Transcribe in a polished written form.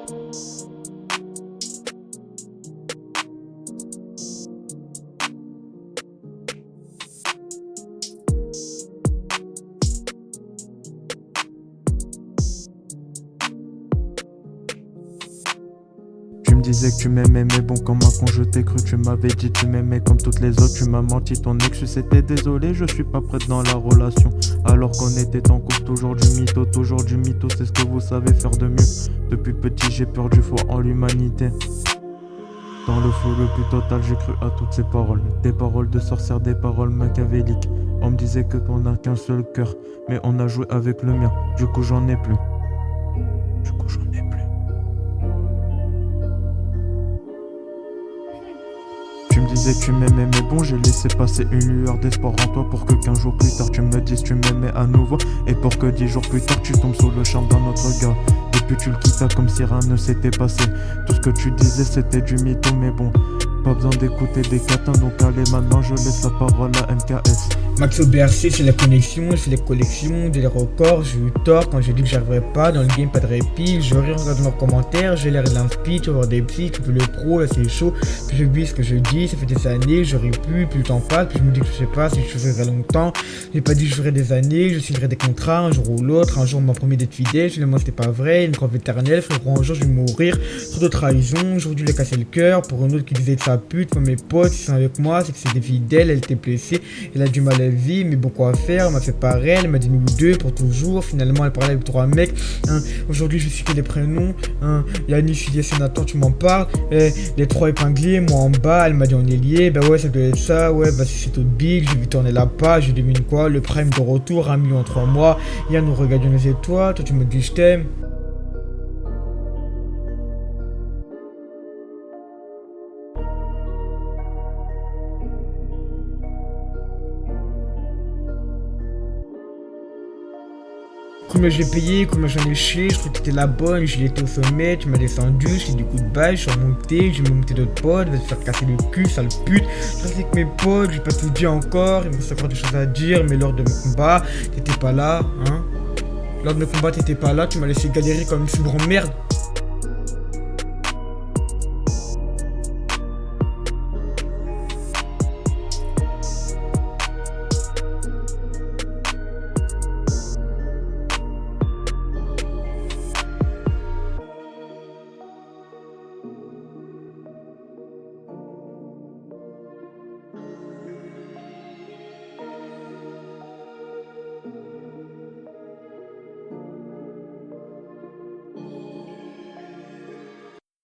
Tu me disais que tu m'aimais, mais bon, comme un con je t'ai cru. Tu m'avais dit tu m'aimais comme toutes les autres. Tu m'as menti, ton ex c'était désolé. Je suis pas prête dans la relation, alors qu'on était en couple. Toujours du mytho, c'est ce que vous savez faire de mieux. Depuis petit j'ai perdu foi en l'humanité. Dans le flou le plus total, j'ai cru à toutes ces paroles. Des paroles de sorcières, des paroles machiavéliques. On me disait que qu'on n'a qu'un seul cœur, mais on a joué avec le mien. Du coup j'en ai plus. Tu me disais que tu m'aimais, mais bon, j'ai laissé passer une lueur d'espoir en toi pour que 15 jours plus tard tu me dises tu m'aimais à nouveau. Et pour que 10 jours plus tard tu tombes sous le charme d'un autre gars. Et puis tu le quittas comme si rien ne s'était passé. Tout ce que tu disais c'était du mytho, mais bon, pas besoin d'écouter des catins. Donc allez, maintenant je laisse la parole à MKS. Maxo BRC, c'est la connexion, c'est les collections, des records. J'ai eu tort quand j'ai dit que j'arriverais pas dans le game, pas de répit. Je regarde leurs commentaires, j'ai l'air d'inspi, tu vas voir des psys, tu veux le pro, là c'est chaud. Puis j'oublie ce que je dis, ça fait des années, j'aurais pu, plus le temps passe, puis je me dis que je sais pas si je ferai longtemps. J'ai pas dit que je ferais des années, je signerai des contrats un jour ou l'autre. Un jour on m'a promis d'être fidèle, finalement c'était pas vrai. Une croix éternelle, frérot, un jour je vais mourir. Trop de trahison, aujourd'hui il a cassé le cœur. Pour une autre qui disait de sa pute, moi mes potes, ils sont avec moi, c'est que c'était fidèle, elle était blessée, elle a du mal à vie, mais bon quoi faire, elle m'a fait pareil, elle m'a dit nous deux pour toujours. Finalement elle parlait avec 3 mecs, hein. Aujourd'hui je sais que les prénoms, hein. Yannick, Filias et Nathan, tu m'en parles, les 3 épinglés, moi en bas, elle m'a dit on est liés, bah ouais ça doit être ça, ouais bah si c'est au big, je vais tourner la page, je devine quoi, le prime de retour, 1 million en 3 mois, Yann nous regarde les étoiles, toi tu me dis je t'aime. Combien j'ai payé, combien j'en ai chié, je crois que t'étais la bonne, je l'étais au sommet, tu m'as descendu, j'ai du coup de balle, je suis remonté, j'ai monté d'autres potes, va te faire casser le cul, sale pute. Je reste avec mes potes, j'ai pas tout dit encore, il me reste encore des choses à dire, mais lors de mes combats, t'étais pas là, hein. Lors de mes combats, t'étais pas là, tu m'as laissé galérer comme une foudre en merde.